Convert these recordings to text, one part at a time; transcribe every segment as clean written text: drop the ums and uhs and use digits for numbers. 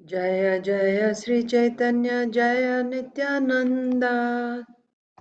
Jaya Jaya Sri Caitanya Jaya Nityananda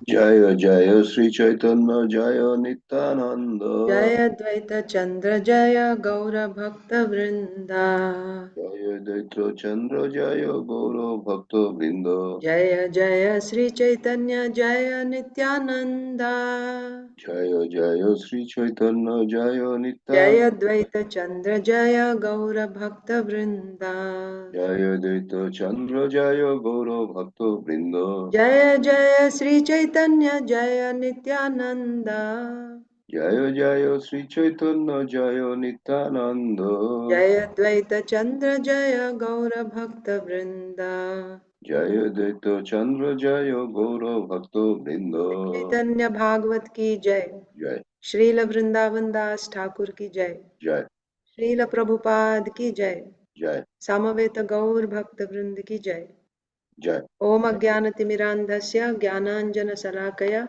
Jaya Jaya Sri Chaitanya Jaya Nityananda Jaya Dvaita Chandra Jaya Gaura Bhakta Vrinda Jaya Daitra Chandra Jaya Guru Bhakta Vrinda Jaya Jaya Sri Caitanya Jaya Nityananda Jaya Jaya Sri Chaitanya Jaya Jaya Nityananda Dvaita Chandra Jaya Gaura Bhakta Vrinda Jaya Daitra Chandra Jaya Guru Bhakta Vrinda Jaya Jaya Sri Caitanya Jaya Nityananda Jaya Jaya Sri Chaitanya Jaya Nityananda Jaya Dvaita Chandra Jaya Gaura Bhakta Vrinda Jaya Daitra Chandra Jaya Guru Bhakta Vrinda चैतन्य भागवत की जय। Jai Srila Vrindavan दास ठाकुर की जय। Jai Srila Prabhupada की जय। Jai समवेत गौर भक्त वृंद की जय। Jai ओम अज्ञानतिमिरान्धस्य ज्ञानाञ्जनशलाकया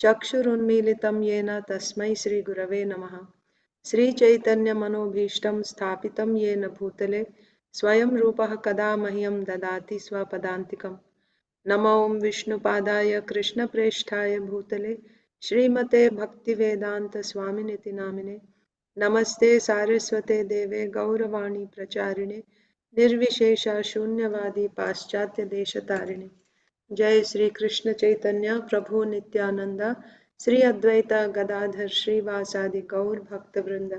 चक्षुरुन्मीलितं येन तस्मै श्रीगुरवे नमः। श्रीचैतन्यमनोभीष्टं स्थापितं येन भूतले स्वयं रूपः कदा मह्यं ददाति स्वपदान्तिकम्। नमो विष्णुपादाय कृष्णप्रेष्ठाय भूतले श्रीमते भक्तिवेदांत स्वामिनिति नामिने नमस्ते सारस्वते देवे गौरवाणी प्रचारिणे निर्विशेष शून्यवादी पाश्चात्य देशतारिणे जय श्री कृष्ण चैतन्य प्रभु नित्यानंद श्री अद्वैत गदाधर श्रीवासादि गौर भक्तवृंद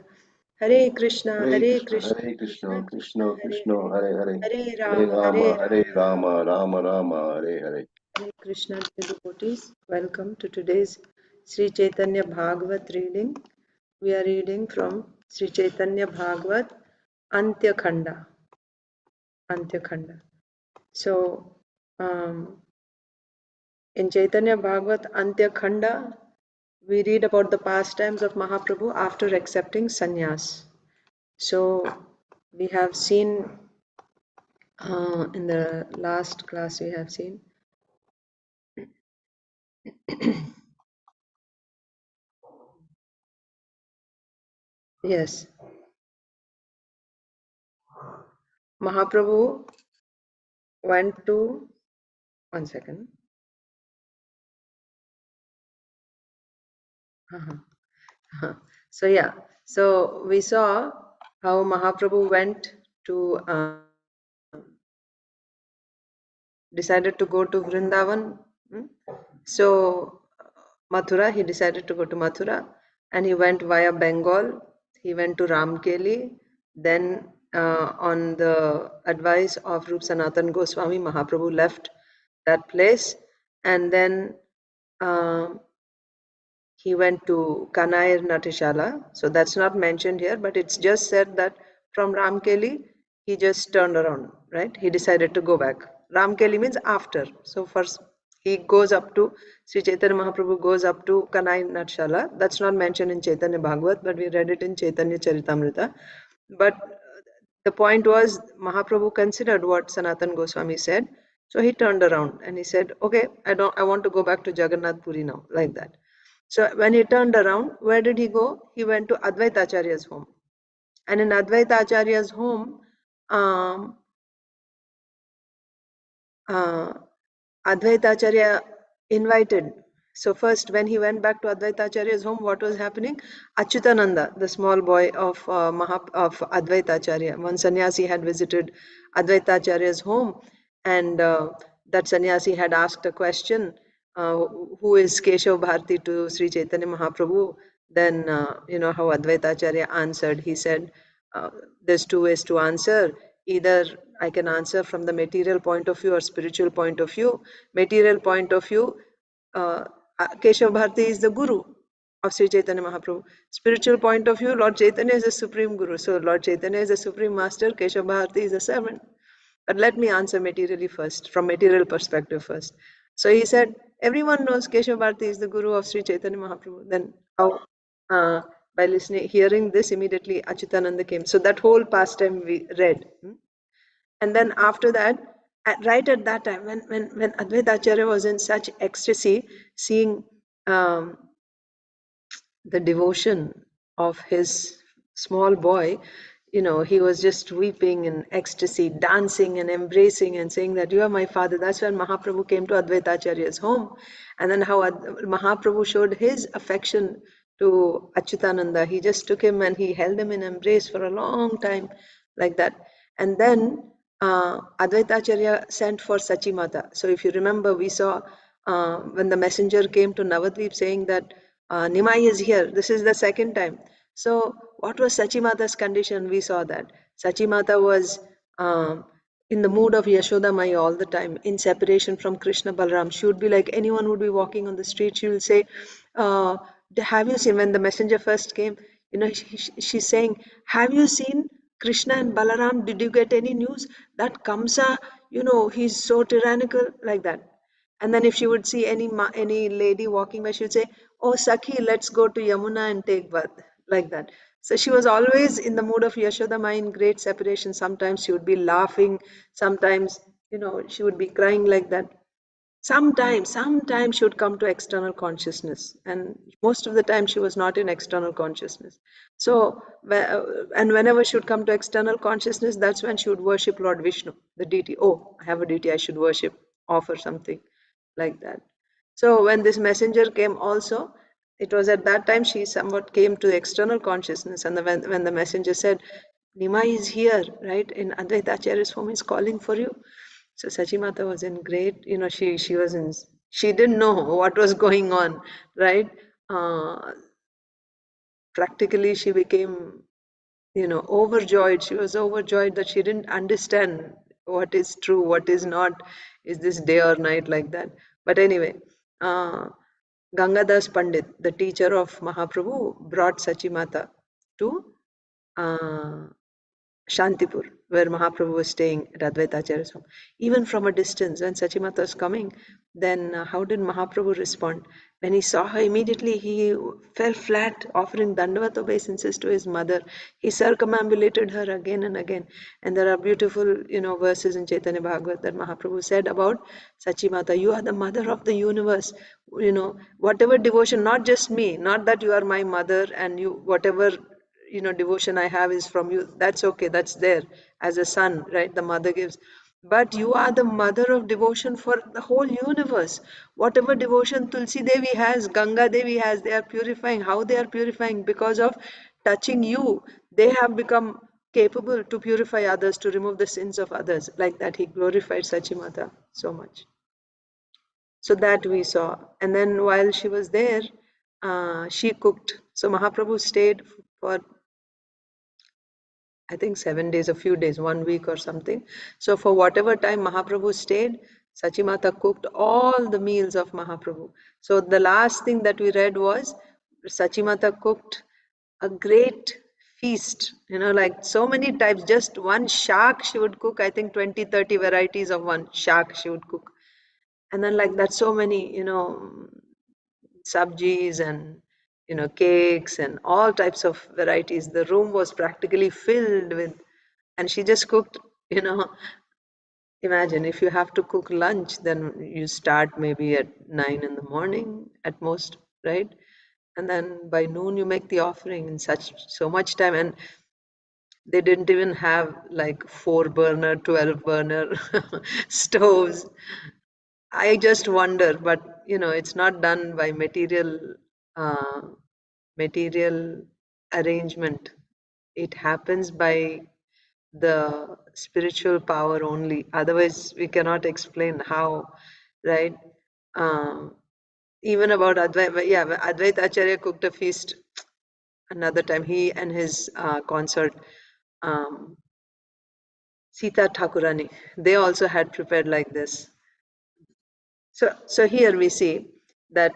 हरे Krishna Hare Krishna Krishna, Krishna Krishna Krishna Hare Krishna, Hare Hare Hare, Hare Hare Ram Rama, Rama Rama, Hare Hare. Hare Krishna devotees, welcome to today's Sri Chaitanya Bhagavat reading. We are reading from Sri Chaitanya Bhagavat Antya Khanda. Antya Khanda. So, in Chaitanya Bhagavat Antya Khanda, we read about the pastimes of Mahaprabhu after accepting sannyas. So, we have seen in the last class, we have seen yes, Mahaprabhu went to one second. So yeah, so we saw how Mahaprabhu went to decided to go to Vrindavan. So Mathura, he decided to go to Mathura, and he went via Bengal. He went to Ramkeli. Then, on the advice of Rup Sanatan Goswami, Mahaprabhu left that place, and then he went to Kanair Natishala. So that's not mentioned here, but it's just said that from Ramkeli, he just turned around, right? He decided to go back. Ramkeli means after. So first, he goes up to, Sri Chaitanya Mahaprabhu goes up to Kanair Natishala. That's not mentioned in Chaitanya Bhagavat, but we read it in Chaitanya Charitamrita. But the point was, Mahaprabhu considered what Sanatan Goswami said. So he turned around and he said, okay, I want to go back to Jagannath Puri now, like that. So when he turned around, where did he go? He went to Advaita Acharya's home. And in Advaita Acharya's home, um, Advaita Acharya invited. So first, when he went back to Advaita Acharya's home, what was happening? Achyutananda, the small boy of Advaita Acharya, one sannyasi had visited Advaita Acharya's home, and that sannyasi had asked a question, who is Keshav Bharati to Sri Chaitanya Mahaprabhu? Then, how Advaita Acharya answered. He said, there's two ways to answer. Either I can answer from the material point of view or spiritual point of view. Material point of view, Keshav Bharati is the guru of Sri Chaitanya Mahaprabhu. Spiritual point of view, Lord Chaitanya is the supreme guru. So Lord Chaitanya is the supreme master, Keshav Bharati is a servant. But let me answer materially first, from material perspective first. So he said, everyone knows Keshav Bharati is the guru of Sri Chaitanya Mahaprabhu. Then how, by listening, hearing this, immediately Achyutananda came. So that whole pastime we read. And then after that, right at that time, when Advaita Acharya was in such ecstasy, seeing the devotion of his small boy, he was just weeping in ecstasy, dancing and embracing and saying that you are my father. That's when Mahaprabhu came to Advaita Acharya's home. And then how Mahaprabhu showed his affection to Achyutananda. He just took him and he held him in embrace for a long time, like that. And then Advaita Acharya sent for Sachimata. So if you remember, we saw when the messenger came to Navadvip saying that Nimai is here. This is the second time. So what was Sachimata's condition? We saw that. Sachimata was in the mood of Yashoda Mai all the time, in separation from Krishna Balram. She would be like anyone would be walking on the street. She will say, have you seen, when the messenger first came, she's saying, have you seen Krishna and Balaram? Did you get any news? That Kamsa, he's so tyrannical, like that. And then if she would see any lady walking by, she would say, "Oh, Sakhi, let's go to Yamuna and take bath," like that. So she was always in the mood of Yashodama, in great separation. Sometimes she would be laughing, sometimes she would be crying, like that. Sometimes she would come to external consciousness, and most of the time she was not in external consciousness. So, and whenever she would come to external consciousness, that's when she would worship Lord Vishnu, the deity. Oh, I have a deity, I should worship, offer something, like that. So when this messenger came also, it was at that time she somewhat came to the external consciousness, and when the messenger said, Nimai is here, right, in Advaita Acharya's home, is calling for you. So Sachimata was in great, she didn't know what was going on, right? Practically she became, overjoyed. She was overjoyed that she didn't understand what is true, what is not, is this day or night, like that. But anyway, uh, Gangadas Pandit, the teacher of Mahaprabhu, brought Sachimata to uh, Shantipur, where Mahaprabhu was staying at Advaita Acharya's home. Even from a distance, when Sachimata was coming, then how did Mahaprabhu respond? When he saw her, immediately he fell flat, offering Dandavat obeisances to his mother. He circumambulated her again and again. And there are beautiful, verses in Chaitanya Bhagavatam that Mahaprabhu said about Sachimata. You are the mother of the universe. Whatever devotion, not just me, not that you are my mother and you, whatever devotion I have is from you, that's okay, that's there as a son, right? The mother gives, but you are the mother of devotion for the whole universe. Whatever devotion Tulsi Devi has, Ganga Devi has, they are purifying. How they are purifying? Because of touching you, they have become capable to purify others, to remove the sins of others. Like that, he glorified Sachimata so much. So that we saw. And then while she was there, she cooked. So Mahaprabhu stayed for, I think, 7 days, a few days, 1 week or something. So for whatever time Mahaprabhu stayed, Sachimata cooked all the meals of Mahaprabhu. So the last thing that we read was Sachimata cooked a great feast, like so many types, just one shak she would cook, I think 20, 30 varieties of one shak she would cook. And then like that, so many, sabjis and cakes and all types of varieties. The room was practically filled with, and she just cooked. You know, imagine if you have to cook lunch, then you start maybe at 9 in the morning at most, right? And then by noon you make the offering in so much time, and they didn't even have like 4 burner, 12 burner stoves. I just wonder, but it's not done by uh, material arrangement. It happens by the spiritual power only. Otherwise, we cannot explain how, right? Um, Even about Advaita, yeah, Advaita Acharya cooked a feast another time. He and his consort, um, Sita Thakurani, they also had prepared like this. So here we see that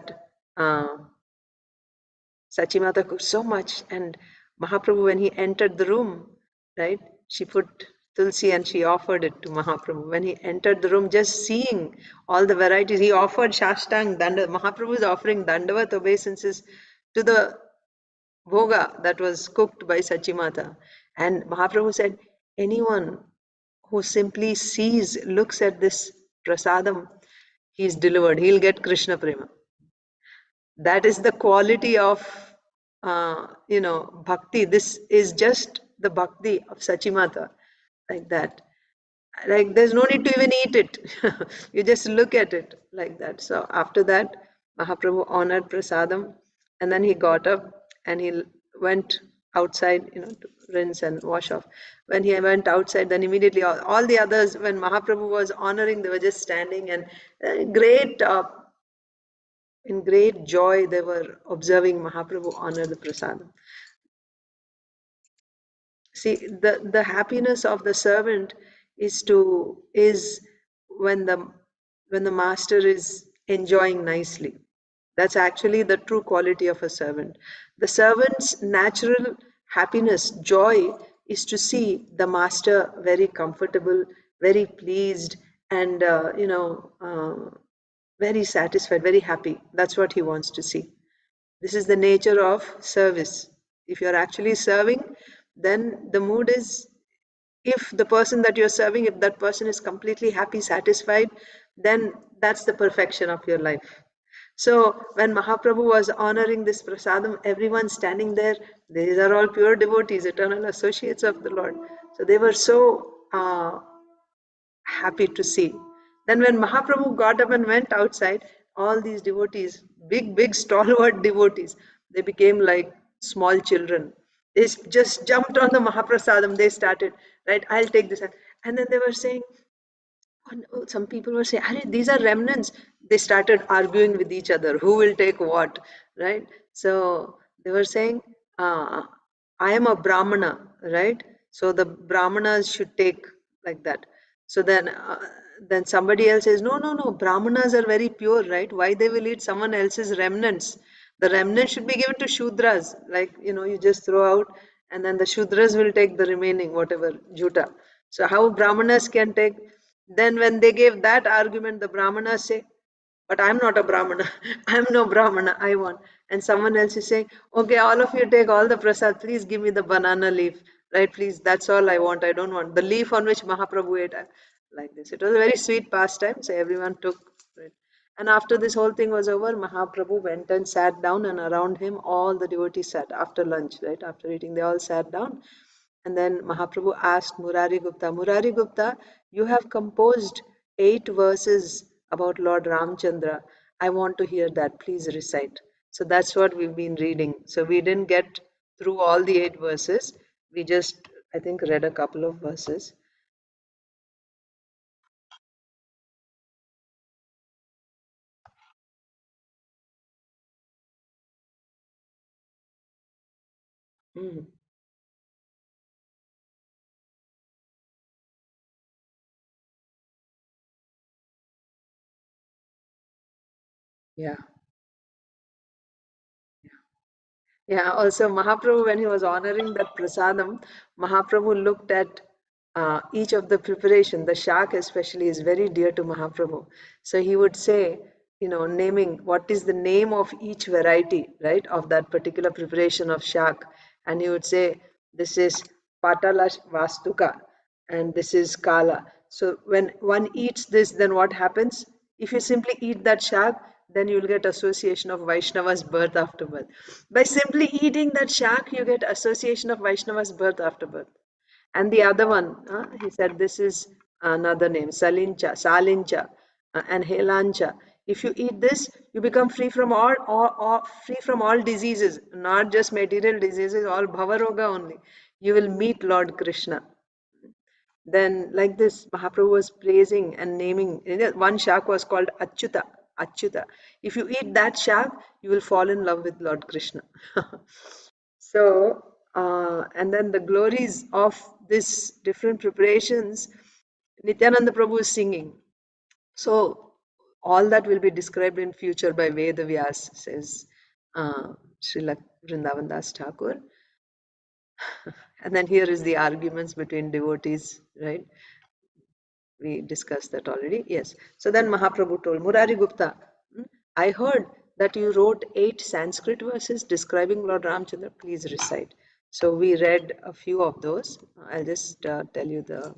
Sachimata cooked so much, and Mahaprabhu, when he entered the room, right, she put tulsi and she offered it to Mahaprabhu. When he entered the room, just seeing all the varieties, he offered Shashtang Danda. Mahaprabhu is offering Dandavat obeisances to the bhoga that was cooked by Sachimata. And Mahaprabhu said, anyone who simply sees, looks at this prasadam, he is delivered. He'll get Krishna Prema. That is the quality of bhakti. This is just the bhakti of Sachimata, like that. Like there's no need to even eat it. You just look at it like that. So after that, Mahaprabhu honored prasadam, and then he got up and he went outside, to rinse and wash off. When he went outside, then immediately all the others, when Mahaprabhu was honoring, they were just standing and in great joy, they were observing Mahaprabhu honor the prasadam. See, the happiness of the servant is when the master is enjoying nicely. That's actually the true quality of a servant. The servant's natural happiness, joy, is to see the master very comfortable, very pleased, and very satisfied, very happy. That's what he wants to see. This is the nature of service. If you're actually serving, then the mood is, if the person that you're serving, if that person is completely happy, satisfied, then that's the perfection of your life. So when Mahaprabhu was honoring this prasadam, everyone standing there, these are all pure devotees, eternal associates of the Lord. So they were so happy to see. Then when Mahaprabhu got up and went outside, all these devotees, big, stalwart devotees, they became like small children. They just jumped on the Mahaprasadam. They started, right, I'll take this. And then they were saying, some people were saying, these are remnants. They started arguing with each other, who will take what, right? So they were saying, I am a Brahmana, right? So the Brahmanas should take like that. So then somebody else says, no, Brahmanas are very pure, right? Why they will eat someone else's remnants? The remnants should be given to Shudras, like, you just throw out, and then the Shudras will take the remaining, whatever, juta. So how Brahmanas can take? Then when they gave that argument, the Brahmanas say, but I'm not a Brahmana. I'm no Brahmana. I want. And someone else is saying, okay, all of you take all the prasad. Please give me the banana leaf. Right, please. That's all I want. I don't want the leaf on which Mahaprabhu ate. Like this. It was a very sweet pastime. So everyone took it. And after this whole thing was over, Mahaprabhu went and sat down, and around him all the devotees sat after lunch, right? After eating, they all sat down. And then Mahaprabhu asked Murari Gupta, you have composed 8 verses about Lord Ramchandra. I want to hear that. Please recite. So that's what we've been reading. So we didn't get through all the 8 verses. We just, I think, read a couple of verses. Mm, yeah. Yeah, also Mahaprabhu, when he was honoring that prasadam, Mahaprabhu looked at each of the preparation. The shak especially is very dear to Mahaprabhu. So he would say, naming what is the name of each variety, right, of that particular preparation of shak. And he would say, this is Patala Vastuka and this is Kala. So when one eats this, then what happens? If you simply eat that shak, then you will get association of Vaishnava's birth after birth. By simply eating that shak, you get association of Vaishnava's birth after birth. And the other one, he said, this is another name, Salincha, and Helancha. If you eat this, you become free from all diseases, not just material diseases, all bhavaroga only. You will meet Lord Krishna. Then, like this, Mahaprabhu was praising and naming. One shak was called Achyuta. Achyuta. If you eat that shak, you will fall in love with Lord Krishna. So, and then the glories of this different preparations, Nityananda Prabhu is singing. So, all that will be described in future by Veda Vyas, says Srila Vrindavan Das Thakur. And then here is the arguments between devotees, right? We discussed that already. Yes. So then Mahaprabhu told Murari Gupta, I heard that you wrote 8 Sanskrit verses describing Lord Ramchandra. Please recite. So we read a few of those. I'll just tell you the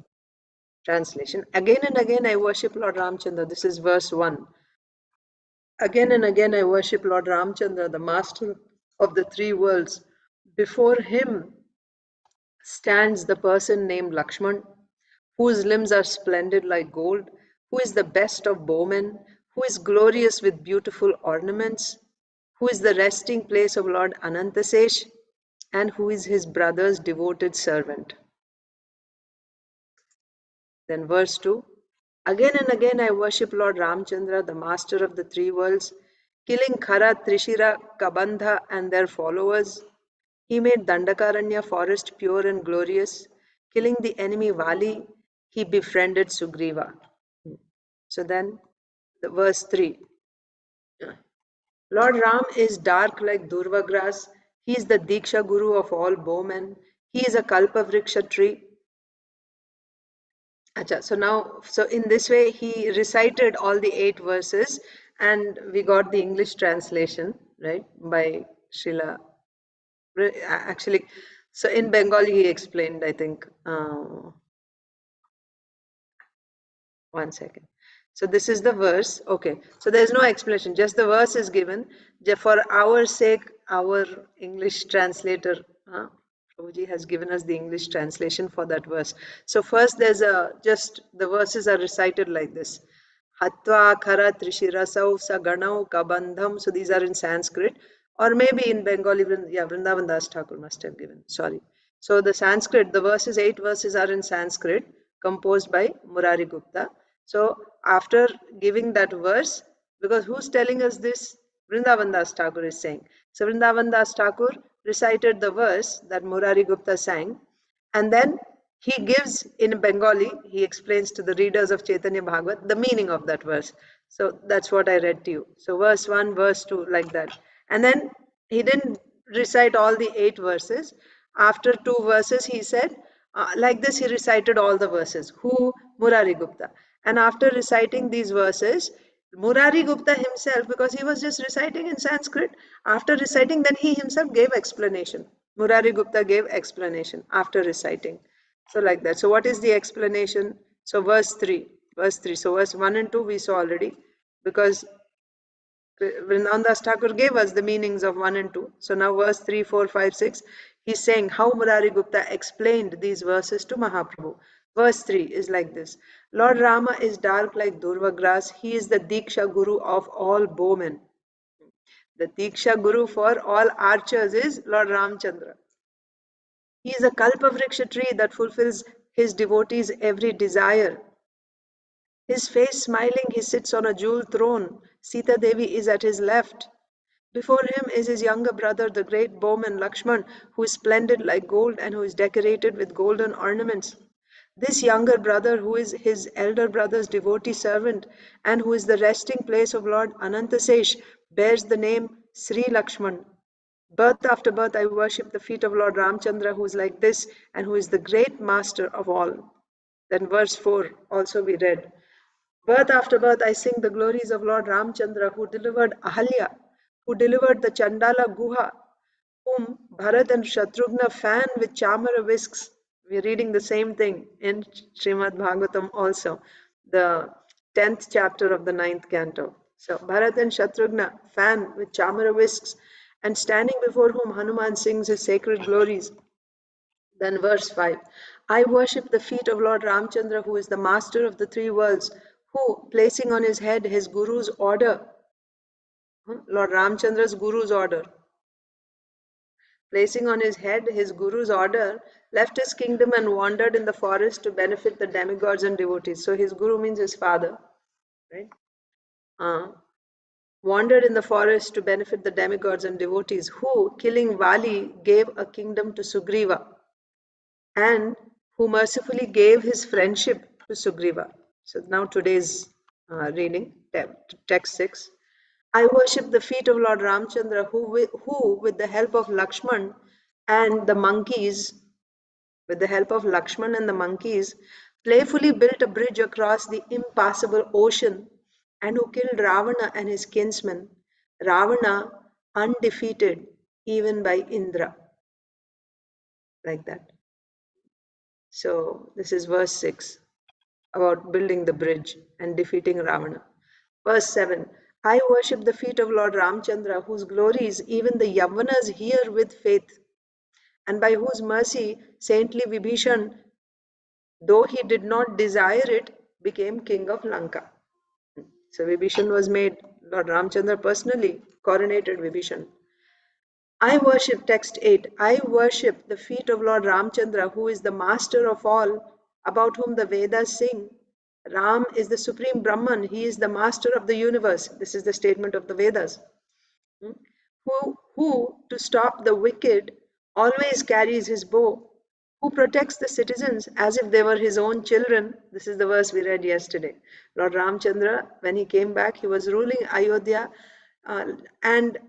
translation. Again and again I worship Lord Ramchandra. This is verse 1. Again and again I worship Lord Ramchandra, the master of the 3 worlds. Before him stands the person named Lakshman, whose limbs are splendid like gold, who is the best of bowmen, who is glorious with beautiful ornaments, who is the resting place of Lord Anantasesh, and who is his brother's devoted servant. Then verse 2. Again and again I worship Lord Ramchandra, the master of the three worlds, killing Khara, Trishira, Kabandha and their followers. He made Dandakaranya forest pure and glorious. Killing the enemy Vali, he befriended Sugriva. So then, the verse 3. Lord Ram is dark like Durva grass. He is the Diksha Guru of all bowmen. He is a Kalpavriksha tree. Acha, so in this way, he recited all the 8 verses and we got the English translation, right, by Srila. Actually, so in Bengali, he explained, I think. One second. So this is the verse. Okay. So there's no explanation. Just the verse is given. For our sake, our English translator, Prabhuji has given us the English translation for that verse. So first there's just the verses are recited like this. Hatva Khara Trishirasau Saganau Kabandham. So these are in Sanskrit. Or maybe in Bengali, yeah, Vrindavan Das Thakur must have given. Sorry. So the Sanskrit, the verses, 8 verses are in Sanskrit, composed by Murari Gupta. So after giving that verse, because who's telling us this? Vrindavan Das Thakur is saying. So Vrindavan Das Thakur recited the verse that Murari Gupta sang, and then he gives in Bengali, he explains to the readers of Caitanya Bhagavat the meaning of that verse. So that's what I read to you. So verse 1, verse 2, like that. And then he didn't recite all the 8 verses. After 2 verses, he said, like this, he recited all the verses. Who? Murari Gupta. And after reciting these verses, Murari Gupta himself, because he was just reciting in Sanskrit, after reciting, then he himself gave explanation. Murari Gupta gave explanation after reciting. So like that. So what is the explanation? So verse 3. Verse 3. So verse 1 and 2 we saw already, because Vrindavan Das Thakur gave us the meanings of 1 and 2. So now verse 3, 4, 5, 6, he's saying how Murari Gupta explained these verses to Mahaprabhu. Verse 3 is like this. Lord Rama is dark like Durva grass. He is the Diksha Guru of all bowmen. The Diksha Guru for all archers is Lord Ramchandra. He is a Kalpavriksha tree that fulfills his devotees' every desire. His face smiling, he sits on a jeweled throne. Sita Devi is at his left. Before him is his younger brother, the great bowman Lakshman, who is splendid like gold and who is decorated with golden ornaments. This younger brother, who is his elder brother's devotee servant and who is the resting place of Lord Anantasesh, bears the name Sri Lakshman. Birth after birth, I worship the feet of Lord Ramchandra, who is like this and who is the great master of all. Then verse 4 also we read. Birth after birth, I sing the glories of Lord Ramchandra, who delivered Ahalya, who delivered the Chandala Guha, whom Bharat and Shatrughna fan with chamara whisks. We're reading the same thing in Srimad Bhagavatam also, the 10th chapter of the 9th canto. So Bharat and Shatrughna fan with chamara whisks, and standing before whom Hanuman sings his sacred glories. Then verse 5. I worship the feet of Lord Ramchandra, who is the master of the three worlds, who, placing on his head his guru's order, Lord Ramchandra's guru's order, placing on his head his guru's order, left his kingdom and wandered in the forest to benefit the demigods and devotees. So his guru means his father, right? Wandered in the forest to benefit the demigods and devotees, who, killing Vali, gave a kingdom to Sugriva, and who mercifully gave his friendship to Sugriva. So now today's reading, text 6. I worship the feet of Lord Ramchandra, who with the help of Lakshman and the monkeys, playfully built a bridge across the impassable ocean, and who killed Ravana and his kinsmen, Ravana undefeated even by Indra. Like that. So this is verse 6 about building the bridge and defeating Ravana. Verse 7. I worship the feet of Lord Ramchandra, whose glories even the Yavanas hear with faith, and by whose mercy saintly Vibhishan, though he did not desire it, became king of Lanka. So Vibhishan was made, Lord Ramchandra personally coronated Vibhishan. I worship, text 8, I worship the feet of Lord Ramchandra, who is the master of all, about whom the Vedas sing. Ram is the supreme Brahman, he is the master of the universe. This is the statement of the Vedas. Who, to stop the wicked, always carries his bow, who protects the citizens as if they were his own children. This is the verse we read yesterday. Lord Ramchandra, when he came back, he was ruling Ayodhya, and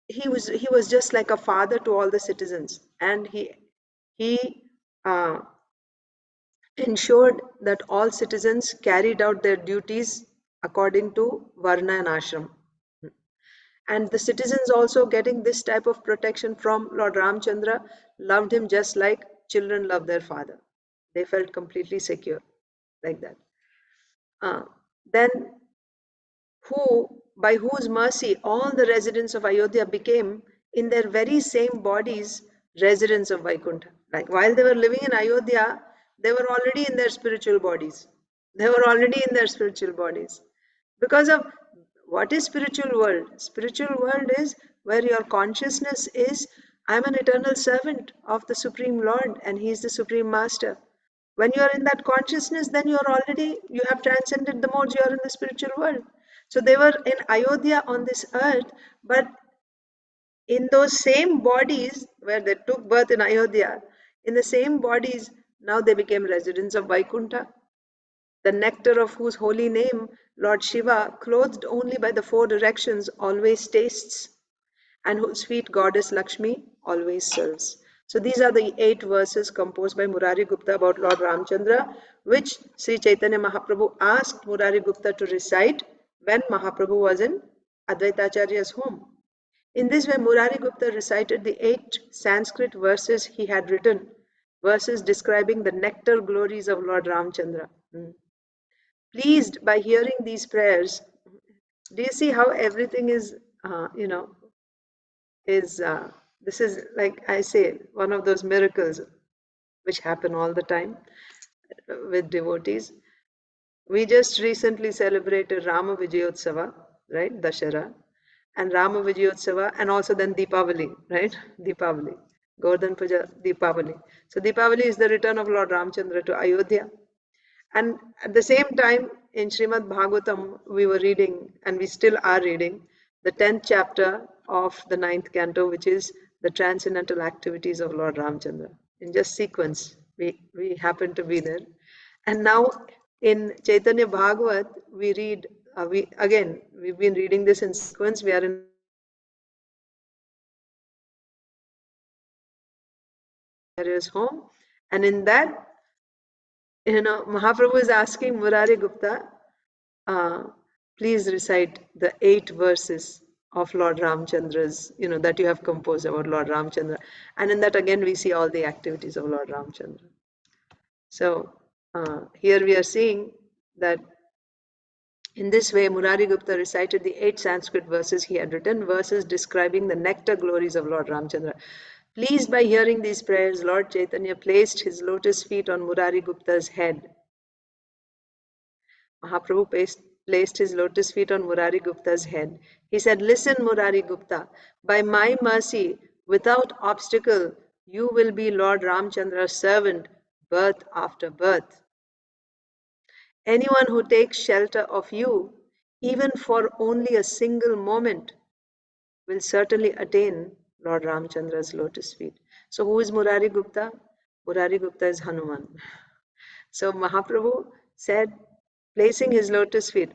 he was just like a father to all the citizens, and he ensured that all citizens carried out their duties according to Varna and Ashram. And the citizens also getting this type of protection from Lord Ramchandra loved him just like children love their father. They felt completely secure like that. Then by whose mercy all the residents of Ayodhya became in their very same bodies residents of Vaikuntha. Like while they were living in Ayodhya, they were already in their spiritual bodies. They were already in their spiritual bodies. Because of what is spiritual world? Spiritual world is where your consciousness is, I'm an eternal servant of the Supreme Lord and He is the Supreme Master. When you are in that consciousness, then you have transcended the modes, you are in the spiritual world. So they were in Ayodhya on this earth, but in those same bodies where they took birth in Ayodhya, in the same bodies, now they became residents of Vaikuntha, the nectar of whose holy name Lord Shiva, clothed only by the four directions, always tastes, and whose feet goddess Lakshmi always serves. So these are the 8 verses composed by Murari Gupta about Lord Ramchandra, which Sri Chaitanya Mahaprabhu asked Murari Gupta to recite when Mahaprabhu was in Advaitacharya's home. In this way, Murari Gupta recited the 8 Sanskrit verses he had written, verses describing the nectar glories of Lord Ramchandra. Pleased by hearing these prayers, do you see how everything is, uh, you know, this is like I say, one of those miracles which happen all the time with devotees. We just recently celebrated Rama Vijayotsava, right? Dashara, and Rama Vijayotsava, and also then Deepavali, right? Deepavali, Govardhan Puja, Deepavali. So Deepavali is the return of Lord Ramchandra to Ayodhya. And at the same time, in Srimad Bhagavatam, we were reading, and we still are reading, the 10th chapter of the 9th canto, which is the transcendental activities of Lord Ramchandra. In just sequence, we happen to be there. And now in Chaitanya Bhagavat, we read, we've been reading this in sequence. We are in Acharya's home. And in that, Mahaprabhu is asking Murari Gupta, uh, please recite the 8 verses of Lord Ramchandra's, that you have composed about Lord Ramchandra. And in that again, we see all the activities of Lord Ramchandra. So here we are seeing that in this way, Murari Gupta recited the 8 Sanskrit verses he had written, verses describing the nectar glories of Lord Ramchandra. Pleased by hearing these prayers, Lord Chaitanya placed his lotus feet on Murari Gupta's head. Mahaprabhu placed his lotus feet on Murari Gupta's head. He said, listen, Murari Gupta, by my mercy, without obstacle, you will be Lord Ramchandra's servant, birth after birth. Anyone who takes shelter of you, even for only a single moment, will certainly attain Lord Ramchandra's lotus feet. So who is Murari Gupta? Murari Gupta is Hanuman. So Mahaprabhu said, placing his lotus feet,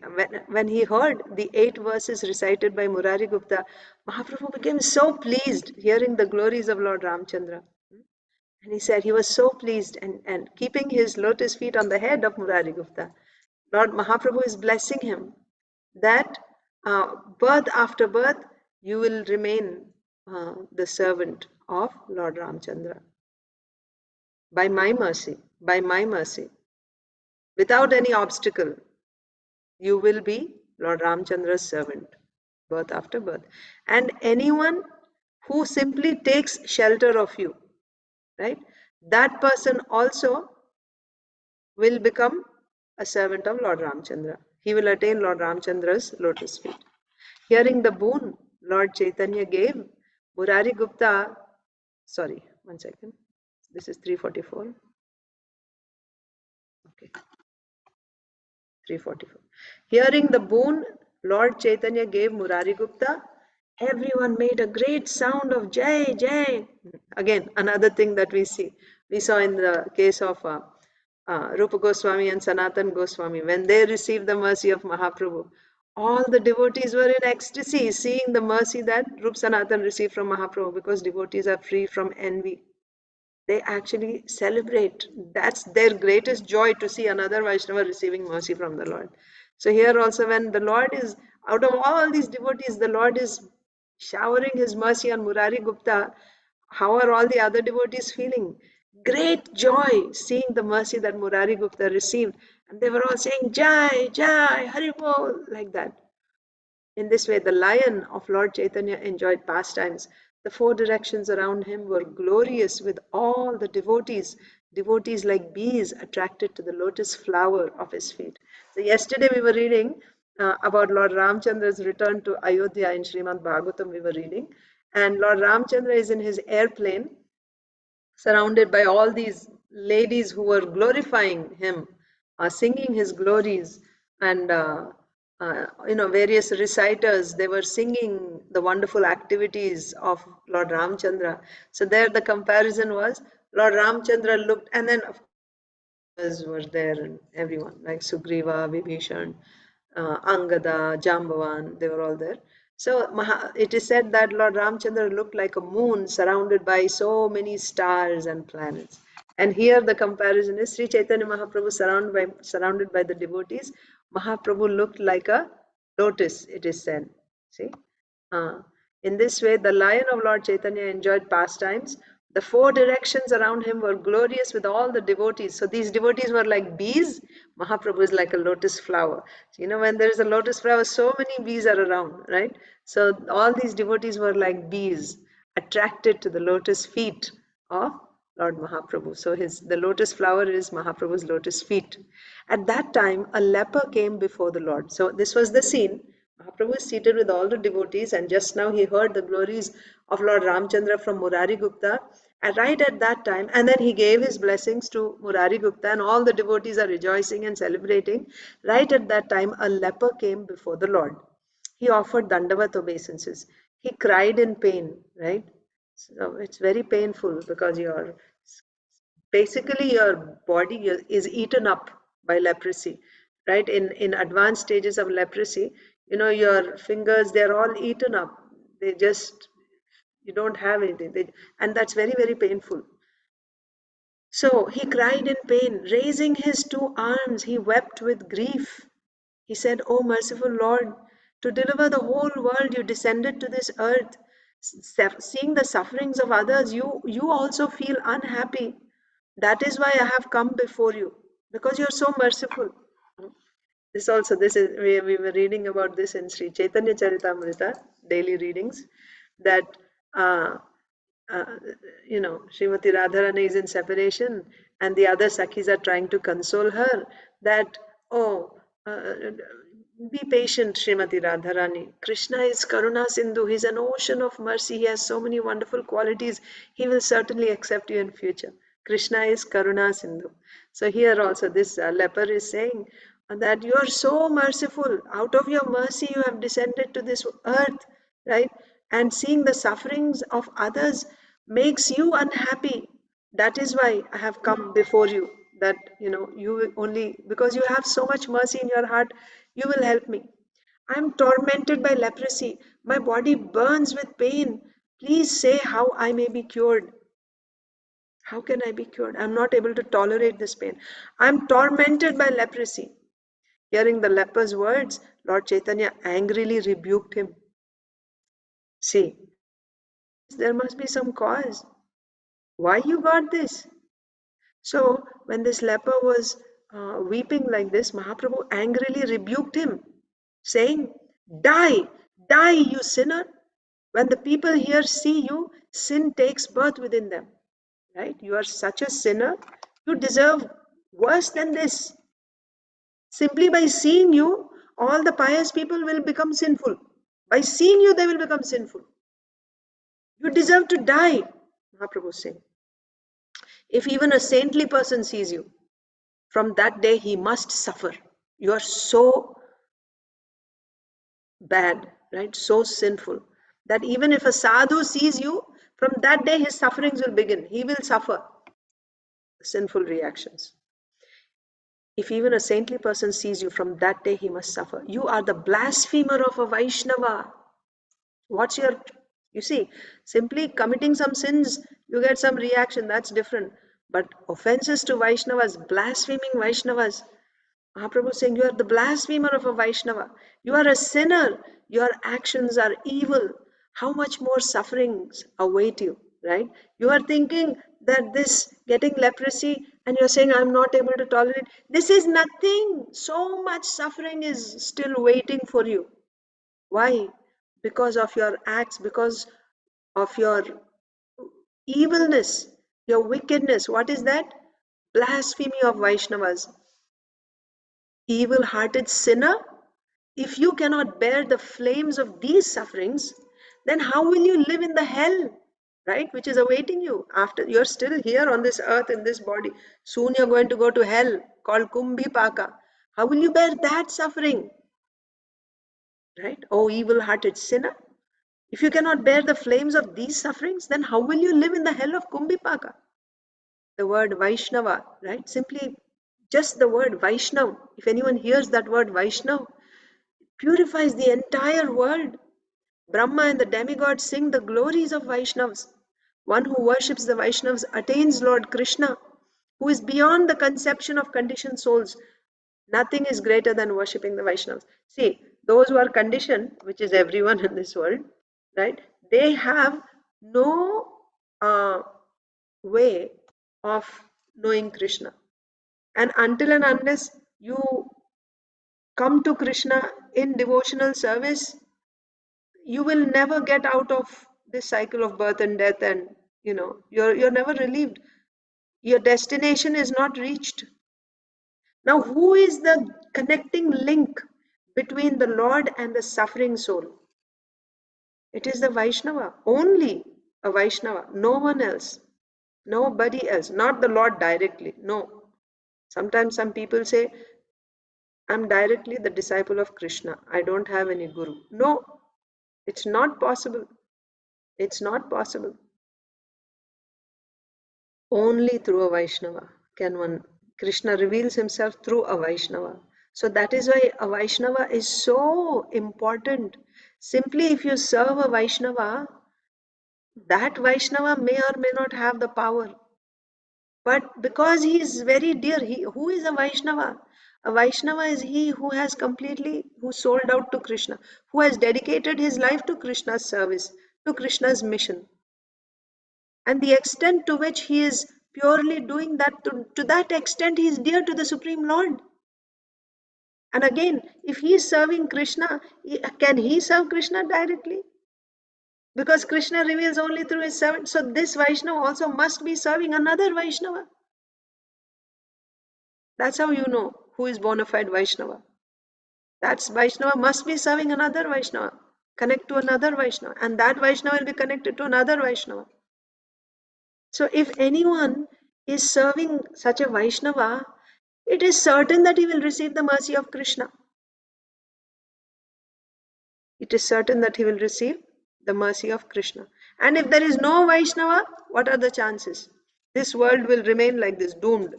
when he heard the 8 verses recited by Murari Gupta, Mahaprabhu became so pleased hearing the glories of Lord Ramchandra. And he said he was so pleased and keeping his lotus feet on the head of Murari Gupta. Lord Mahaprabhu is blessing him that birth after birth you will remain the servant of Lord Ramchandra. By my mercy, without any obstacle, you will be Lord Ramchandra's servant, birth after birth. And anyone who simply takes shelter of you, right? That person also will become a servant of Lord Ramchandra. He will attain Lord Ramchandra's lotus feet. Hearing the boon Lord Chaitanya gave, Murari Gupta, sorry, 1 second. This is 344. Okay, 344. Hearing the boon Lord Chaitanya gave Murari Gupta, everyone made a great sound of Jai, Jai. Again, another thing that we see. We saw in the case of Rupa Goswami and Sanatan Goswami, when they received the mercy of Mahaprabhu, all the devotees were in ecstasy seeing the mercy that Rup Sanatan received from Mahaprabhu, because devotees are free from envy. They actually celebrate. That's their greatest joy, to see another Vaishnava receiving mercy from the Lord. So here also, when the Lord is, out of all these devotees, the Lord is showering his mercy on Murari Gupta, how are all the other devotees feeling? Great joy seeing the mercy that Murari Gupta received. And they were all saying, Jai, Jai, Haribol, like that. In this way, the lion of Lord Chaitanya enjoyed pastimes. The four directions around him were glorious with all the devotees, devotees like bees attracted to the lotus flower of his feet. So, yesterday we were reading about Lord Ramchandra's return to Ayodhya in Srimad Bhagavatam, we were reading. And Lord Ramchandra is in his airplane, surrounded by all these ladies who were glorifying him, singing his glories, and various reciters. They were singing the wonderful activities of Lord Ramchandra. So there, the comparison was Lord Ramchandra looked, and then of were there, and everyone like Sugriva, Vibhishan, Angada, Jambavan, they were all there. So it is said that Lord Ramchandra looked like a moon surrounded by so many stars and planets. And here the comparison is Sri Chaitanya Mahaprabhu surrounded by the devotees. Mahaprabhu looked like a lotus, it is said. See? Uh, in this way, the lion of Lord Chaitanya enjoyed pastimes. The four directions around him were glorious with all the devotees. So these devotees were like bees. Mahaprabhu is like a lotus flower. So, when there is a lotus flower, so many bees are around, right? So all these devotees were like bees, attracted to the lotus feet of Lord Mahaprabhu. So the lotus flower is Mahaprabhu's lotus feet. At that time, a leper came before the Lord. So this was the scene. Mahaprabhu is seated with all the devotees, and just now he heard the glories of Lord Ramchandra from Murari Gupta. And right at that time, and then he gave his blessings to Murari Gupta, and all the devotees are rejoicing and celebrating. Right at that time, a leper came before the Lord. He offered Dandavat obeisances. He cried in pain, right? So it's very painful, because basically your body is eaten up by leprosy, right? In advanced stages of leprosy, your fingers, they're all eaten up. They just, you don't have anything, and that's very, very painful. So he cried in pain, raising his two arms, he wept with grief. He said, "O merciful Lord, to deliver the whole world, you descended to this earth. Seeing the sufferings of others, you also feel unhappy. That is why I have come before you, because you're so merciful." This is, we were reading about this in Sri Chaitanya Charitamrita, daily readings, that uh, uh, Srimati Radharani is in separation, and the other Sakhis are trying to console her that, oh, be patient, Srimati Radharani. Krishna is Karuna Sindhu. He's an ocean of mercy. He has so many wonderful qualities. He will certainly accept you in future. Krishna is Karuna Sindhu. So here also this leper is saying that you are so merciful. Out of your mercy, you have descended to this earth, right? And seeing the sufferings of others makes you unhappy. That is why I have come before you, that you only, because you have so much mercy in your heart, you will help me. I am tormented by leprosy. My body burns with pain. Please say how I may be cured. How can I be cured? I'm not able to tolerate this pain. I'm tormented by leprosy. Hearing the leper's words, Lord Chaitanya angrily rebuked him. See, there must be some cause. Why you got this? So when this leper was weeping like this, Mahaprabhu angrily rebuked him, saying, "Die, die, you sinner. When the people here see you, sin takes birth within them." right? You are such a sinner. You deserve worse than this. Simply by seeing you, all the pious people will become sinful. By seeing you, they will become sinful. You deserve to die, Mahaprabhu is saying. If even a saintly person sees you, from that day he must suffer. You are so bad, right? So sinful that even if a sadhu sees you, from that day his sufferings will begin. He will suffer sinful reactions. If even a saintly person sees you, from that day he must suffer. You are the blasphemer of a Vaishnava. What's your, you see, simply committing some sins, you get some reaction, that's different. But offenses to Vaishnavas, blaspheming Vaishnavas, Mahaprabhu is saying, you are the blasphemer of a Vaishnava. You are a sinner. Your actions are evil. How much more sufferings await you, right? You are thinking that this getting leprosy and you're saying, I'm not able to tolerate. This is nothing. So much suffering is still waiting for you. Why? Because of your acts, because of your evilness, your wickedness. What is that? Blasphemy of Vaishnavas. Evil-hearted sinner, if you cannot bear the flames of these sufferings, then how will you live in the hell, right? Which is awaiting you after you're still here on this earth in this body. Soon you're going to go to hell called Kumbhipaka. How will you bear that suffering, right? Oh, evil-hearted sinner. If you cannot bear the flames of these sufferings, then how will you live in the hell of Kumbhipaka? The word Vaishnava, right? Simply just the word Vaishnav. If anyone hears that word Vaishnav, purifies the entire world. Brahma and the demigods sing the glories of Vaishnavas. One who worships the Vaishnavas attains Lord Krishna, who is beyond the conception of conditioned souls. Nothing is greater than worshipping the Vaishnavas. See, those who are conditioned, which is everyone in this world, right? They have no way of knowing Krishna. And until and unless you come to Krishna in devotional service, you will never get out of this cycle of birth and death, and you're never relieved. Your destination is not reached. Now, who is the connecting link between the Lord and the suffering soul? It is the Vaishnava, only a Vaishnava, no one else, nobody else, not the Lord directly. No. Sometimes some people say, I'm directly the disciple of Krishna, I don't have any guru. No, it's not possible. It's not possible. Only through a Vaishnava can one. Krishna reveals himself through a Vaishnava. So that is why a Vaishnava is so important. Simply if you serve a Vaishnava, that Vaishnava may or may not have the power. But because he is very dear, who is a Vaishnava? A Vaishnava is he who has who sold out to Krishna, who has dedicated his life to Krishna's service, to Krishna's mission. And the extent to which he is purely doing that, to that extent he is dear to the Supreme Lord. And again, if he is serving Krishna, can he serve Krishna directly? Because Krishna reveals only through his servant. So this Vaishnava also must be serving another Vaishnava. That's how you know who is bona fide Vaishnava. That's Vaishnava must be serving another Vaishnava, connect to another Vaishnava, and that Vaishnava will be connected to another Vaishnava. So if anyone is serving such a Vaishnava, it is certain that he will receive the mercy of Krishna. It is certain that he will receive the mercy of Krishna. And if there is no Vaishnava, what are the chances? This world will remain like this, doomed,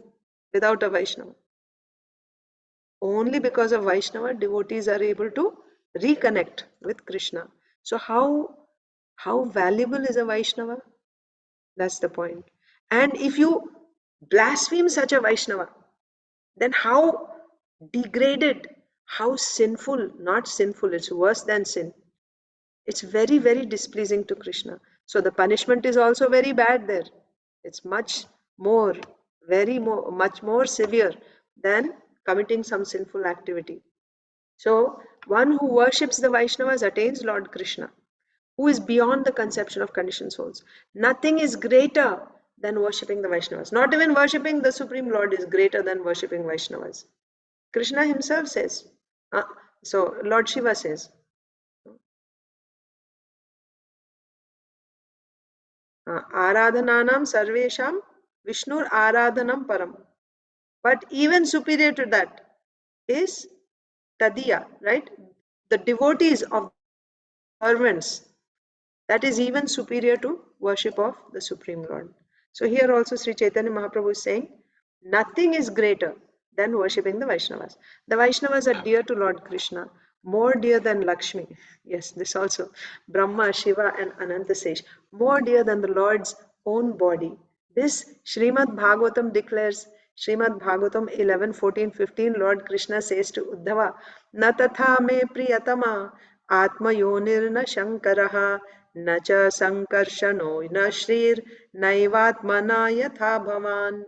without a Vaishnava. Only because of Vaishnava, devotees are able to reconnect with Krishna. So how valuable is a Vaishnava? That's the point. And if you blaspheme such a Vaishnava, then how degraded, how sinful, not sinful, it's worse than sin. It's very, very displeasing to Krishna. So the punishment is also very bad there. It's much more, much more severe than committing some sinful activity. So one who worships the Vaishnavas attains Lord Krishna, who is beyond the conception of conditioned souls. Nothing is greater than worshipping the Vaishnavas. Not even worshipping the Supreme Lord is greater than worshipping Vaishnavas. Krishna himself says. Uh, so Lord Shiva says. Aradhananam sarvesham Vishnur aradhanam param. But even superior to that is Tadiya, right? The devotees of servants, that is even superior to worship of the Supreme Lord. So here also Sri Chaitanya Mahaprabhu is saying, nothing is greater than worshipping the Vaishnavas. The Vaishnavas are dear to Lord Krishna, more dear than Lakshmi. Yes, this also. Brahma, Shiva and Anantasesh, more dear than the Lord's own body. This Srimad Bhagavatam declares, Srimad Bhagavatam 11, 14, 15, Lord Krishna says to Uddhava, Na tatha me priyatama atmayonirna shankaraha na cha sankarshano na shrir naivatmana yatha bhavan.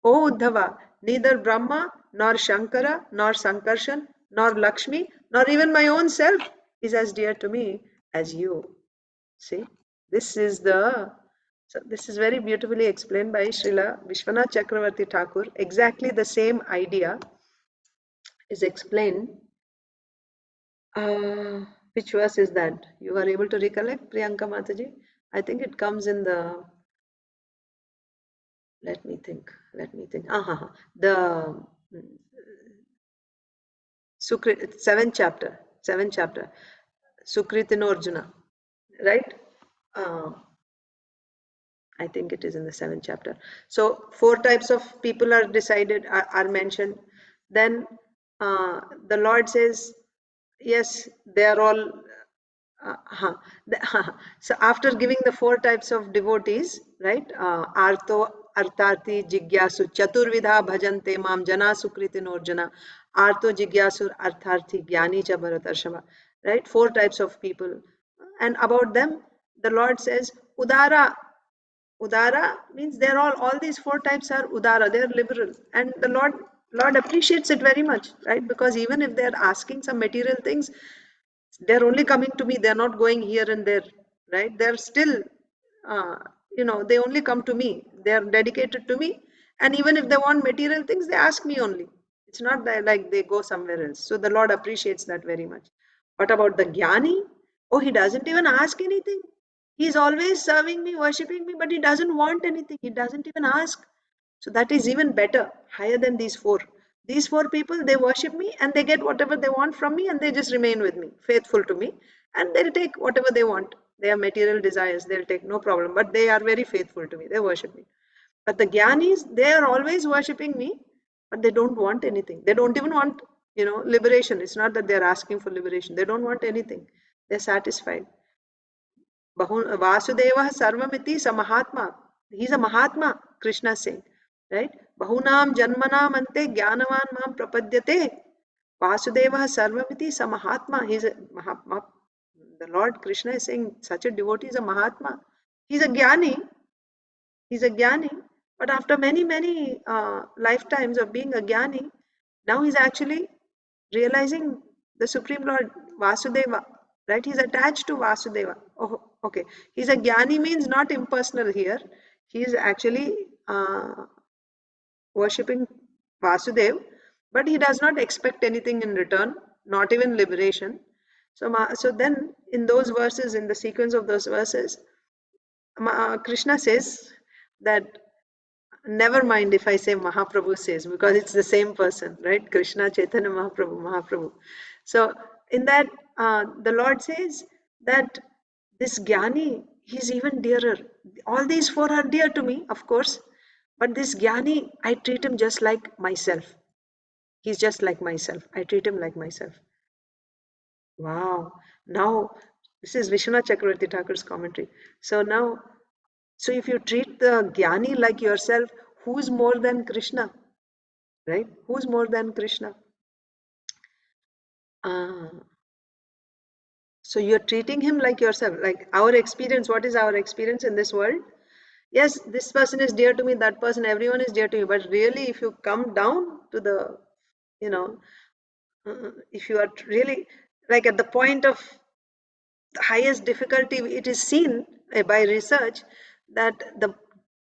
O Uddhava, neither Brahma, nor Shankara, nor Sankarshan, nor Lakshmi, nor even my own self is as dear to me as you. See, this is the so this is very beautifully explained by Srila Vishwanath Chakravarti Thakur. Exactly the same idea is explained. Which verse is that? You are able to recollect, Priyanka Mataji? I think it comes in the. Let me think. Let me think. The Sukrit, seventh chapter, Sukritin Arjuna, right? Uh, I think it is in the seventh chapter. So four types of people are decided, are mentioned. Then the Lord says, yes, they are all. Uh, so after giving the four types of devotees, right? Artho, Artharthi, Jigyasu, Chaturvidha bhajante mam jana sukritin orjana, Artho, Jigyasu, Artharthi, Gyani cha Bharatarshava, right? Four types of people. And about them, the Lord says, Udara. Udara means they're all these four types are Udara, they're liberal. And the Lord appreciates it very much, right? Because even if they're asking some material things, they're only coming to me, they're not going here and there, right? They're still, uh, they only come to me, they're dedicated to me. And even if they want material things, they ask me only. It's not that like they go somewhere else. So the Lord appreciates that very much. What about the Jnani? Oh, he doesn't even ask anything. He's always serving me, worshipping me, but he doesn't want anything. He doesn't even ask. So that is even better, higher than these four. These four people, they worship me and they get whatever they want from me and they just remain with me, faithful to me. And they'll take whatever they want. They have material desires, they'll take no problem. But they are very faithful to me. They worship me. But the Gyanis, they are always worshipping me, but they don't want anything. They don't even want, liberation. It's not that they're asking for liberation. They don't want anything. They're satisfied. Vasudeva Sarvamiti is a Mahatma. He's a Mahatma, Krishna saying. Right? Bahunam Janmanam Ante Jnanavan Mam Prapadyate. Vasudeva Sarvamiti is a Mahatma. He's a Mahatma. The Lord Krishna is saying such a devotee is a Mahatma. He's a Jnani. He's a Jnani. But after many, many lifetimes of being a Jnani, now he's actually realizing the Supreme Lord Vasudeva, right? He's attached to Vasudeva. Oh, okay. He's a Jnani means not impersonal here. He is actually worshipping Vasudev, but he does not expect anything in return, not even liberation. So then in those verses, in the sequence of those verses, Krishna says that never mind if I say Mahaprabhu says, because it's the same person, right? Krishna, Chaitanya Mahaprabhu, Mahaprabhu. So in that, the Lord says that this Jnani, he's even dearer. All these four are dear to me, of course, but this Jnani, I treat him just like myself. He's just like myself. I treat him like myself. Wow. Now, this is Vishwanath Chakravarti Thakur's commentary. So if you treat the Jnani like yourself, who's more than Krishna? Right? Who's more than Krishna? Ah, so you're treating him like yourself. Like our experience, what is our experience in this world? Yes, this person is dear to me, that person, everyone is dear to you. But really, if you come down to the, you know, if you are really like at the point of the highest difficulty, it is seen by research that the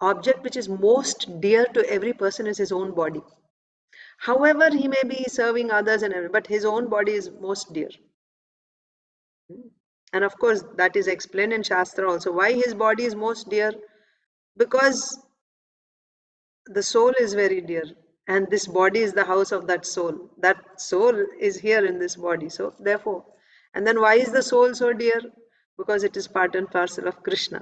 object which is most dear to every person is his own body. However, he may be serving others and everything, but his own body is most dear. And of course, that is explained in Shastra also. Why his body is most dear? Because the soul is very dear, and this body is the house of that soul. That soul is here in this body. So, therefore, and then why is the soul so dear? Because it is part and parcel of Krishna.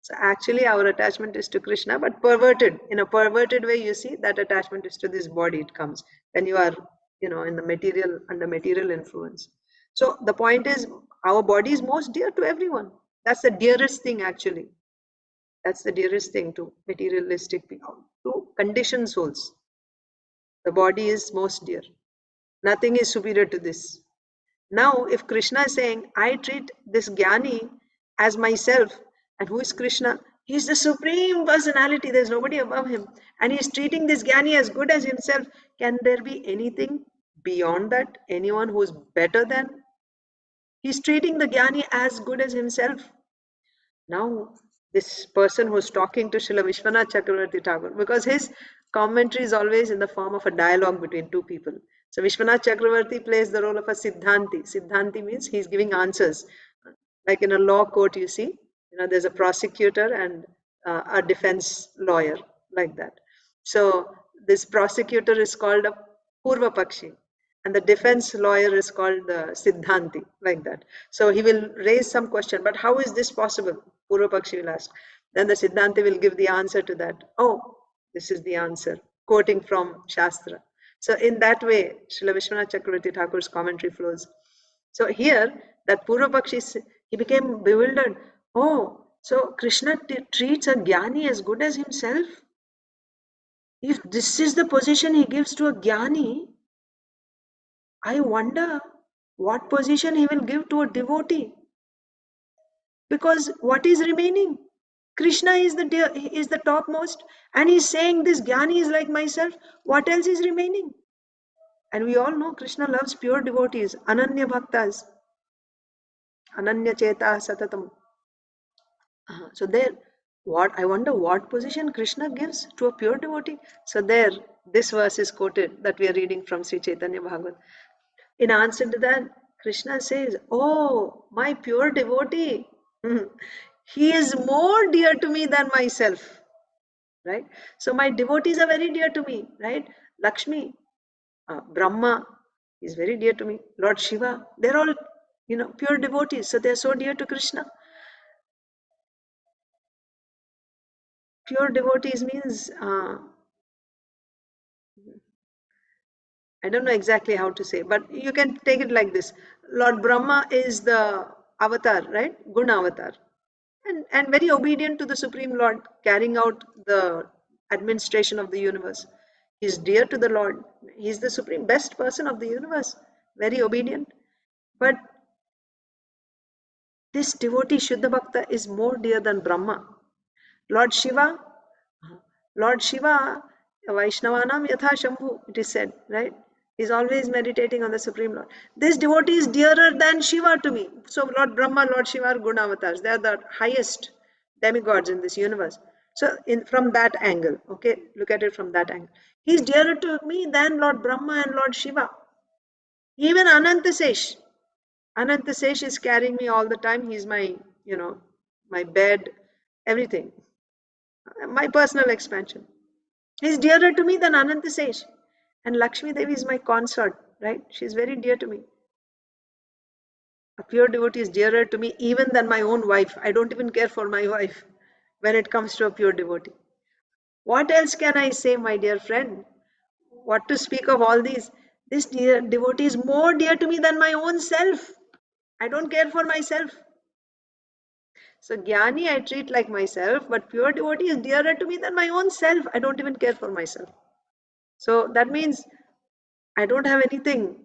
So, actually, our attachment is to Krishna, but perverted. In a perverted way, you see, that attachment is to this body. It comes when you are, in the material, under material influence. So, the point is, our body is most dear to everyone. That's the dearest thing, actually. That's the dearest thing to materialistic people, to conditioned souls. The body is most dear. Nothing is superior to this. Now, if Krishna is saying, I treat this Jnani as myself, and who is Krishna? He is the supreme personality, there's nobody above him. And he is treating this Jnani as good as himself. Can there be anything beyond that? Anyone who is better than? He is treating the Jnani as good as himself. Now, this person who's talking to Srila Vishwanath Chakravarti Thakur, because his commentary is always in the form of a dialogue between two people. So Vishwanath Chakravarti plays the role of a Siddhanti. Siddhanti means he's giving answers. Like in a law court, you see, there's a prosecutor and a defense lawyer, like that. So this prosecutor is called a Purva Pakshi, and the defense lawyer is called the Siddhanti, like that. So he will raise some question, but how is this possible? Purva Pakshi will ask. Then the Siddhanti will give the answer to that. Oh, this is the answer, quoting from Shastra. So in that way, Srila Vishwanath Chakravarti Thakur's commentary flows. So here, that Purva Pakshi, he became bewildered. Oh, so Krishna treats a Jnani as good as himself? If this is the position he gives to a Jnani, I wonder what position he will give to a devotee. Because what is remaining? Krishna is the topmost, and he's saying this Jnani is like myself. What else is remaining? And we all know Krishna loves pure devotees, Ananya Bhaktas, Ananya Cheta Satatam. So there, what I wonder what position Krishna gives to a pure devotee. So there, this verse is quoted that we are reading from Sri Caitanya Bhagavatam. In answer to that, Krishna says, "Oh, my pure devotee, he is more dear to me than myself." Right? So my devotees are very dear to me. Right? Lakshmi, Brahma is very dear to me. Lord Shiva, they're all, pure devotees. So they're so dear to Krishna. Pure devotees means, I don't know exactly how to say, but you can take it like this. Lord Brahma is the avatar, right? Guna avatar. And very obedient to the Supreme Lord, carrying out the administration of the universe. He's dear to the Lord. He's the supreme best person of the universe. Very obedient. But this devotee, Shuddha Bhakta, is more dear than Brahma. Lord Shiva, Lord Shiva, Vaishnavanam Yatha Shambhu, it is said, right? He's always meditating on the Supreme Lord. This devotee is dearer than Shiva to me. So Lord Brahma, Lord Shiva are Gunavatars. They are the highest demigods in this universe. So from that angle, okay, look at it from that angle. He's dearer to me than Lord Brahma and Lord Shiva. Even Anantasesh. Anantasesh is carrying me all the time. He's my, my bed, everything. My personal expansion. He's dearer to me than Anantasesh. And Lakshmi Devi is my consort, right? She's very dear to me. A pure devotee is dearer to me even than my own wife. I don't even care for my wife when it comes to a pure devotee. What else can I say, my dear friend? What to speak of all these? This dear devotee is more dear to me than my own self. I don't care for myself. So Jnani I treat like myself, but pure devotee is dearer to me than my own self. I don't even care for myself. So that means I don't have anything,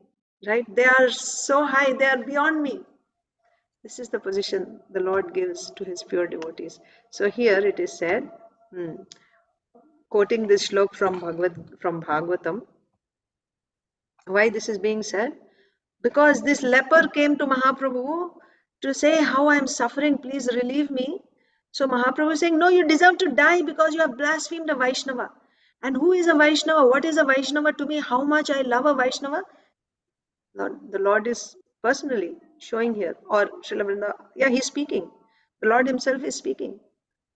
right? They are so high, they are beyond me. This is the position the Lord gives to his pure devotees. So here it is said, quoting this shlok from Bhagavatam, why this is being said? Because this leper came to Mahaprabhu to say, how I am suffering, please relieve me. So Mahaprabhu is saying, no, you deserve to die because you have blasphemed a Vaishnava. And who is a Vaishnava? What is a Vaishnava to me? How much I love a Vaishnava? The Lord is personally showing here. Or Srila Vrindavan, yeah, he's speaking. The Lord himself is speaking.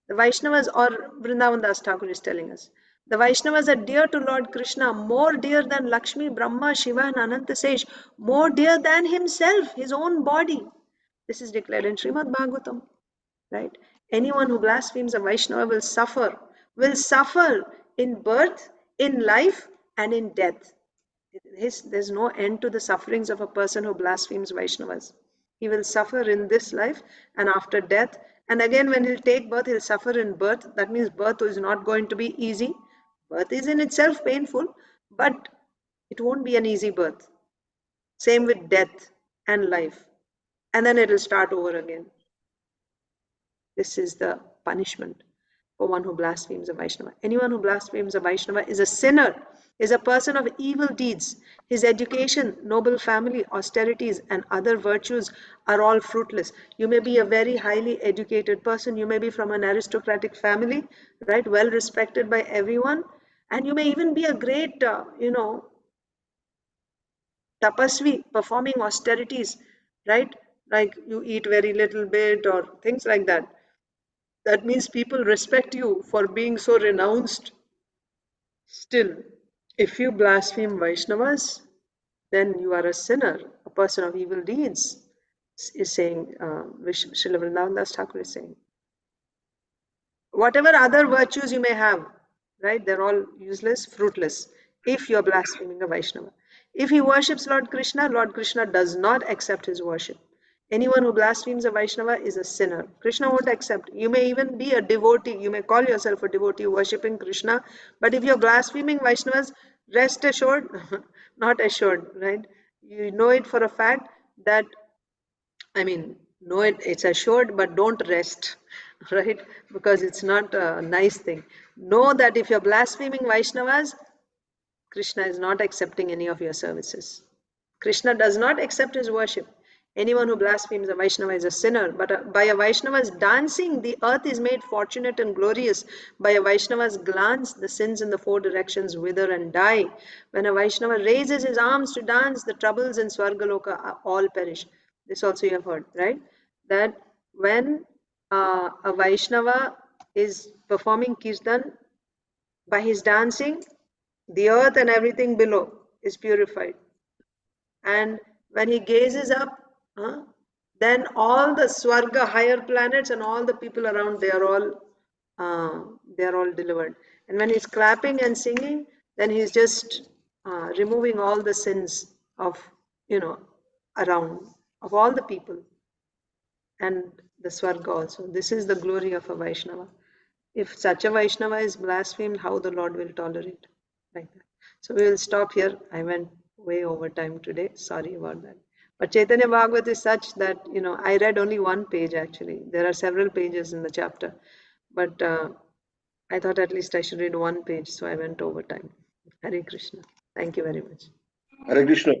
The Vaishnavas, or Vrindavan Das Thakur is telling us, the Vaishnavas are dear to Lord Krishna, more dear than Lakshmi, Brahma, Shiva and Anantasesh, more dear than himself, his own body. This is declared in Srimad Bhagavatam. Right? Anyone who blasphemes a Vaishnava will suffer in birth, in life, and in death. There's no end to the sufferings of a person who blasphemes Vaishnavas. He will suffer in this life and after death. And again, when he'll take birth, he'll suffer in birth. That means birth is not going to be easy. Birth is in itself painful, but it won't be an easy birth. Same with death and life. And then it'll start over again. This is the punishment for one who blasphemes a Vaishnava. Anyone who blasphemes a Vaishnava is a sinner, is a person of evil deeds. His education, noble family, austerities, and other virtues are all fruitless. You may be a very highly educated person, you may be from an aristocratic family, right, well respected by everyone, and you may even be a great, tapasvi, performing austerities, right? Like you eat very little bit or things like that. That means people respect you for being so renounced. Still, if you blaspheme Vaishnavas, then you are a sinner, a person of evil deeds, is saying, Srila Vrindavan Das Thakur is saying. Whatever other virtues you may have, right, they're all useless, fruitless, if you're blaspheming a Vaishnava. If he worships Lord Krishna does not accept his worship. Anyone who blasphemes a Vaishnava is a sinner. Krishna won't accept. You may even be a devotee. You may call yourself a devotee worshipping Krishna. But if you're blaspheming Vaishnavas, rest assured, not assured, right? You know it for a fact that, know it's assured, but don't rest, right? Because it's not a nice thing. Know that if you're blaspheming Vaishnavas, Krishna is not accepting any of your services. Krishna does not accept his worship. Anyone who blasphemes a Vaishnava is a sinner. But by a Vaishnava's dancing, the earth is made fortunate and glorious. By a Vaishnava's glance, the sins in the four directions wither and die. When a Vaishnava raises his arms to dance, the troubles in Swargaloka all perish. This also you have heard, right? That when a Vaishnava is performing kirtan, by his dancing, the earth and everything below is purified. And when he gazes up, then all the Swarga, higher planets, and all the people around, they are all delivered. And when he's clapping and singing, then he's just removing all the sins of, around, of all the people, and the Swarga also. This is the glory of a Vaishnava. If such a Vaishnava is blasphemed, how the Lord will tolerate? Like that. So we will stop here. I went way over time today. Sorry about that. But Caitanya Bhagavat is such that, I read only one page actually. There are several pages in the chapter. But I thought at least I should read one page. So I went over time. Hare Krishna. Thank you very much. Hare Krishna.